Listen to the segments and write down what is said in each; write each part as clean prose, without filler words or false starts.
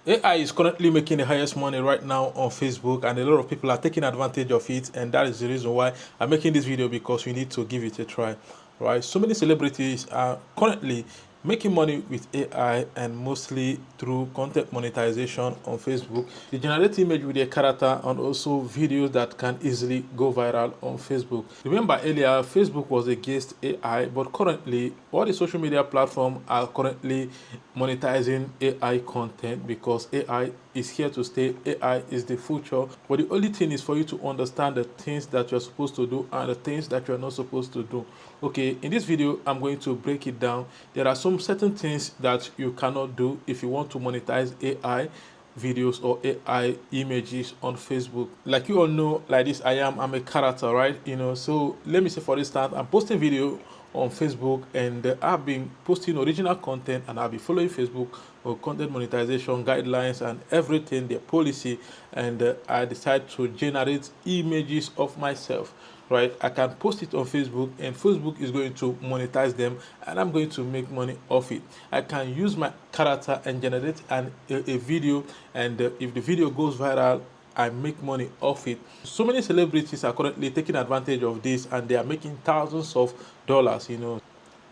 AI is currently making the highest money right now on Facebook, and a lot of people are taking advantage of it, and that is the reason why I'm making this video, because we need to give it a try. Right, so many celebrities are currently making money with AI, and mostly through content monetization on Facebook. They generate image with their character and also videos that can easily go viral on Facebook. Remember earlier, Facebook was against AI, but currently all the social media platforms are currently monetizing AI content, because AI is here to stay. AI is the future. But the only thing is for you to understand the things that you're supposed to do and the things that you're not supposed to do. Okay, in this video, I'm going to break it down. There are some certain things that you cannot do if you want to monetize AI videos or AI images on Facebook. Like you all know, like this, I'm a character, right? So let me say, for instance, I'm posting video on Facebook, and I've been posting original content, and I'll be following Facebook or content monetization guidelines and everything, their policy, and I decide to generate images of myself. Right, I can post it on Facebook, and Facebook is going to monetize them, and I'm going to make money off it. I can use my character and generate a video, and if the video goes viral, I make money off it. So many celebrities are currently taking advantage of this, and they are making thousands of dollars.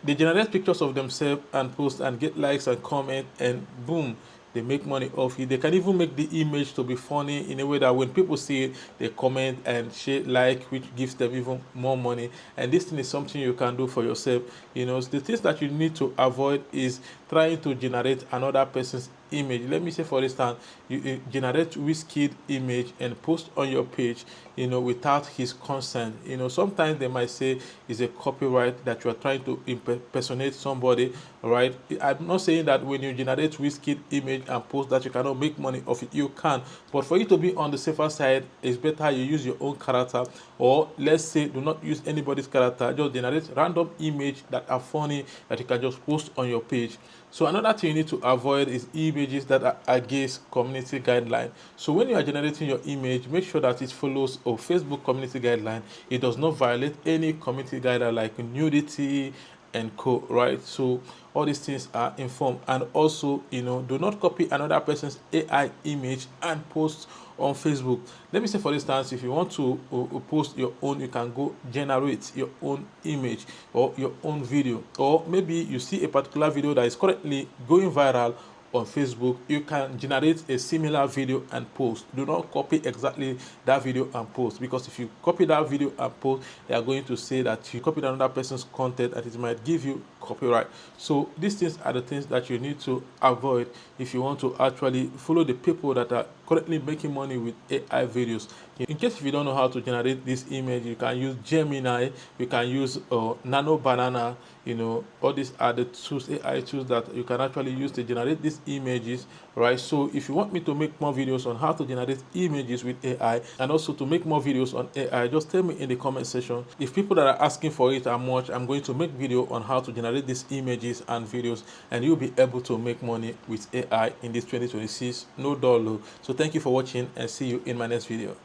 They generate pictures of themselves and post and get likes and comment, and boom, they make money off it. They can even make the image to be funny in a way that when people see it, they comment and share, like, which gives them even more money. And this thing is something you can do for yourself. The things that you need to avoid is trying to generate another person's image. Let me say, for instance, you generate Wizkid image and post on your page, without his consent. Sometimes they might say it's a copyright, that you are trying to impersonate somebody. Right, I'm not saying that when you generate Wizkid image and post that you cannot make money off it. You can, but for you to be on the safer side, it's better you use your own character, or let's say do not use anybody's character. Just generate random image that are funny, that you can just post on your page. So another thing you need to avoid is images that are against community guideline. So when you are generating your image, make sure that it follows a Facebook community guideline. It does not violate any community guideline like nudity and co. Right? So all these things are informed. And also, do not copy another person's AI image and post on Facebook. Let me say, for instance, if you want to post your own, you can go generate your own image or your own video, or maybe you see a particular video that is currently going viral on Facebook. You can generate a similar video and post. Do not copy exactly that video and post, because if you copy that video and post, they are going to say that you copied another person's content, and it might give you copyright. So these things are the things that you need to avoid if you want to actually follow the people that are currently making money with AI videos. In case if you don't know how to generate this image, you can use Gemini, you can use Nano Banana. All these are the tools, AI tools, that you can actually use to generate these images. Right, so if you want me to make more videos on how to generate images with AI, and also to make more videos on AI, just tell me in the comment section. If people that are asking for it are much, I'm going to make video on how to generate these images and videos, and you'll be able to make money with AI in this 2026. No dollar. So thank you for watching, and see you in my next video.